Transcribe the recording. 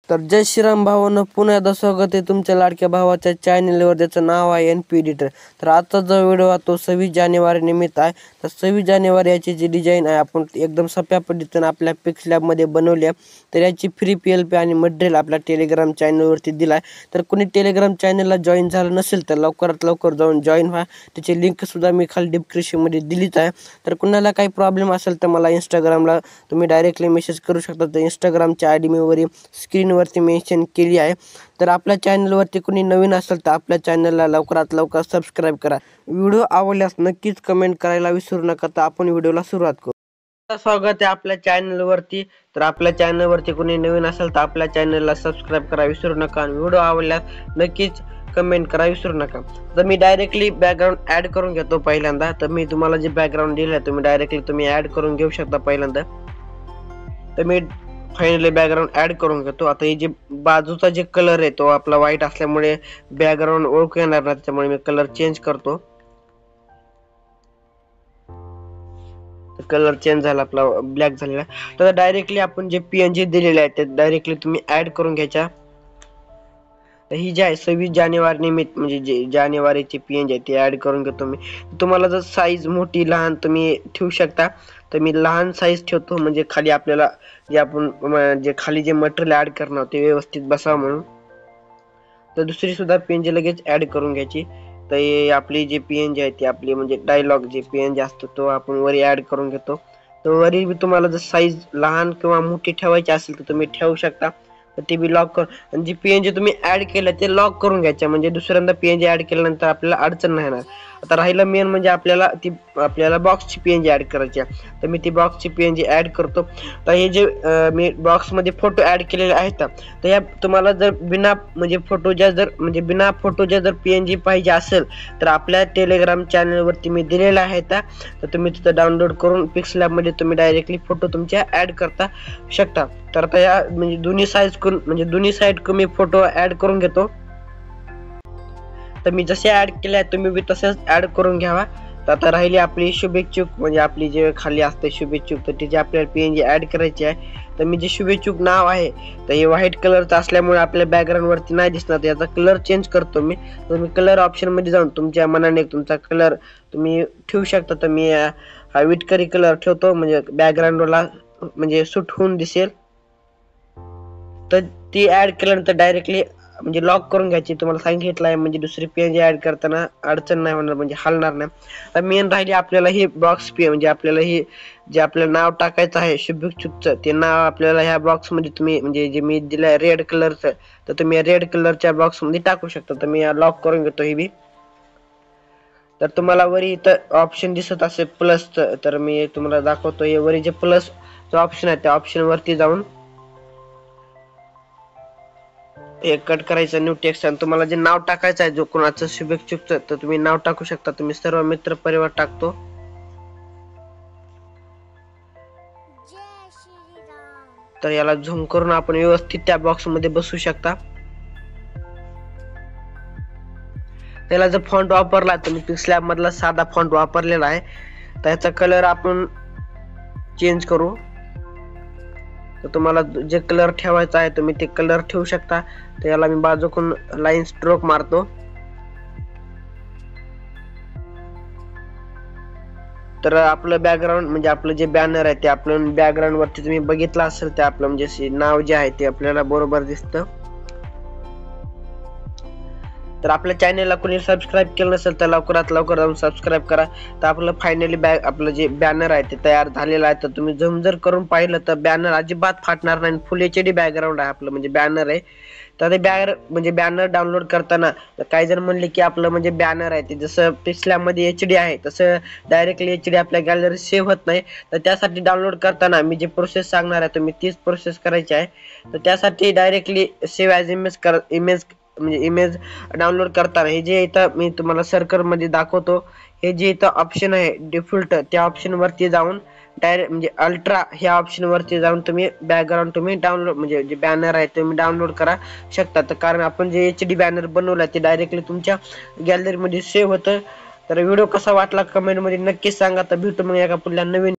तर जय श्रीराम भावांनो, पुन्हा एकदा स्वागत आहे तुमच्या लाडक्या भावाच्या चॅनलवर, ज्याचं नाव आहे NP एडिटर. तर आजचा जो व्हिडिओ आहे तो 26 जानेवारी निमित्त आहे. तर 26 जानेवारी याची जी डिझाईन आहे आपण एकदम सोप्या पद्धतीने आपल्या पिक्सलॅबमध्ये बनवली आहे. तर याची फ्री PLP आणि मटेरियल आपल्या टेलिग्राम चॅनलवरती दिला आहे. तर कोणी टेलिग्राम चॅनलला जॉईन झालं नसेल तर लवकरात लवकर जाऊन जॉईन व्हा. त्याची लिंकसुद्धा मी खाली डिस्क्रिप्शनमध्ये दिलीच आहे. तर कुणाला काही प्रॉब्लेम असेल तर मला इंस्टाग्रामला तुम्ही डायरेक्टली मेसेज करू शकता. तर इंस्टाग्रामची ID मी वरी स्क्रीनवरती मेन्शन केली आहे. तर आपल्या चॅनलवरती कोणी नवीन असेल तर आपल्या चॅनलला लवकरात लवकर सबस्क्राईब करा. व्हिडिओ आवडल्यास नक्कीच कमेंट करायला विसरू नका. तर आपण व्हिडिओला सुरुवात करू. स्वागत आहे आपल्या चॅनलवरती. तर आपल्या चॅनलवरती कोणी नवीन असेल तर आपल्या चॅनलला सबस्क्राईब करा विसरू नका. आणि व्हिडिओ आवडल्यास नक्कीच कमेंट करा विसरू नका. तर मी डायरेक्टली बॅकग्राऊंड ॲड करून घेतो पहिल्यांदा. तर मी तुम्हाला जे बॅकग्राऊंड दिलं आहे तुम्ही डायरेक्टली तुम्ही ॲड करून घेऊ शकता पहिल्यांदा. तर मी फायनली बॅकग्राऊंड ॲड करून घेतो. आता हे जे बाजूचा जे कलर आहे तो आपला व्हाईट असल्यामुळे बॅकग्राऊंड ओळखू येणार नाही, त्याच्यामुळे मी कलर चेंज करतो. कलर चेंज झाला, आपला ब्लॅक झालेला. तर डायरेक्टली आपण जे PNG दिलेले आहेत ते डायरेक्टली तुम्ही ॲड करून घ्यायच्या. ही जी आहे 26 जानेवारी निमित्त म्हणजे जे जानेवारीची PNG आहे ती ॲड करून घेतो मी. तुम्हाला जर साईज मोठी लहान तुम्ही ठेवू शकता. तर मी लहान साईज ठेवतो म्हणजे खाली आपल्याला जे आपण जे खाली जे मटेरियल ॲड करणार ते व्यवस्थित बसावं म्हणून. तर दुसरी सुद्धा PNG लगेच ॲड करून घ्यायची. तर हे आपली जी PNG आहे ती आपली म्हणजे डायलॉग जे PNG असतो तो आपण वरी ॲड करून घेतो. तर वरी तुम्हाला जर साईज लहान किंवा मोठी ठेवायची असेल तर तुम्ही ठेवू शकता. तर ती बी लॉक कर. आणि जी PNG तुम्ही ॲड केलं ते लॉक करून घ्यायच्या म्हणजे दुसऱ्यांदा PNG ॲड केल्यानंतर आपल्याला अडचण नाही येणार. आता राहिलं मेन म्हणजे आपल्याला बॉक्सची PNG ॲड करायची आहे. तर मी ती बॉक्सची PNG ॲड करतो. तर हे जे मी बॉक्समध्ये फोटो ॲड केलेले आहेत तर या तुम्हाला जर बिना फोटोच्या जर PNG पाहिजे असेल तर आपल्या टेलिग्राम चॅनलवरती मी दिलेला आहे. तर तुम्ही तिथं डाउनलोड करून पिक्सलॅबमध्ये तुम्ही डायरेक्टली फोटो तुमच्या ॲड करता शकता. तर आता या म्हणजे दोन्ही साईड मी फोटो ॲड करून घेतो. तर मी जसे ॲड केले आहेत तुम्ही बी तसेच ॲड करून घ्यावा. तर आता राहिली आपली शुभेच्छुक म्हणजे आपली जे खाली असते शुभेच्छुक, तर तिची आपल्याला PNG ॲड करायची आहे. तर मी जे शुभेच्छुक नाव आहे तर हे व्हाईट कलरचं असल्यामुळे आपल्या बॅकग्राऊंडवरती नाही दिसणार. याचा कलर चेंज करतो मी. तर मी कलर ऑप्शनमध्ये जाऊन तुमच्या मनाने तुमचा कलर तुम्ही ठेवू शकता. तर मी हा विटकरी कलर ठेवतो म्हणजे बॅकग्राऊंडला म्हणजे सूट होऊन दिसेल. तर ती ॲड केल्यानंतर डायरेक्टली म्हणजे लॉक करून घ्यायची. तुम्हाला सांगितलं आहे म्हणजे दुसरी PNG ॲड करताना अडचण नाही होणार म्हणजे हलणार नाही. तर मेन राहिली आपल्याला ही बॉक्स म्हणजे आपल्याला ही जे आपलं नाव टाकायचं आहे शुभेच्छुकचं ते नाव आपल्याला ह्या बॉक्समध्ये तुम्ही म्हणजे जे मी दिलं आहे रेड कलरचं तर तुम्ही रेड कलरच्या बॉक्समध्ये टाकू शकता. तर मी लॉक करून घेतो ही बी. तर तुम्हाला वरी इथं ऑप्शन दिसत असेल प्लसचं, तर मी तुम्हाला दाखवतो. हे वरी जे प्लसचं ऑप्शन आहे त्या ऑप्शनवरती जाऊन हे कट करायचं न्यू टेक्स्ट आणि तुम्हाला जे नाव टाकायचं आहे जो कोणाचं शुभेच्छुकचं तर तुम्ही नाव टाकू शकता. तुम्ही सर्व मित्र परिवार टाकतो. तर याला झूम करून आपण व्यवस्थित त्या बॉक्समध्ये बसू शकता. त्याला जर फॉन्ट वापरला तर मी पिक्सलॅब मधला साधा फॉन्ट वापरलेला आहे. तर याचा कलर आपण चेंज करू. तर तुम्हाला जे कलर ठेवायचा आहे तुम्ही ते कलर ठेवू शकता. तर याला मी बाजूकडून लाईन स्ट्रोक मारतो. तर आपलं बॅकग्राऊंड म्हणजे आपलं जे बॅनर आहे ते आपलं बॅकग्राऊंड वरती तुम्ही बघितलं असेल ते आपलं म्हणजे नाव जे आहे ते आपल्याला बरोबर दिसतं. तर आपल्या चॅनलला कोणी सबस्क्राईब केलं नसेल तर लवकरात लवकर जाऊन सबस्क्राईब करा. तर आपलं फायनली आपलं जे बॅनर आहे ते तयार झालेलं आहे. तर तुम्ही झूम जर करून पाहिलं तर बॅनर अजिबात फाटणार नाही. फुल HD बॅकग्राऊंड आहे आपलं म्हणजे बॅनर आहे. तर ते बॅनर डाउनलोड करताना काही जण म्हणले की आपलं म्हणजे बॅनर आहे ते जसं पिक्सलॅबमध्ये HD आहे तसं डायरेक्टली HD आपल्या गॅलरी सेव्ह होत नाही. तर त्यासाठी डाउनलोड करताना मी जे प्रोसेस सांगणार आहे तुम्ही तीच प्रोसेस करायची आहे. तर त्यासाठी directly save as image download करताना हे जे इथं मी तुम्हाला सर्कलमध्ये दाखवतो हे जे इथं ऑप्शन आहे डिफॉल्ट त्या ऑप्शनवरती जाऊन डायरेक्ट म्हणजे अल्ट्रा ह्या ऑप्शनवरती जाऊन तुम्ही बॅकग्राऊंड तुम्ही डाउनलोड म्हणजे जे बॅनर आहे तुम्ही डाउनलोड करा शकता. तर कारण आपण जे HD बॅनर बनवलं ते डायरेक्टली तुमच्या गॅलरीमध्ये सेव्ह होतं. तर व्हिडिओ कसा वाटला कमेंटमध्ये नक्कीच सांगा. तर भेटू मग एका पुढल्या नवीन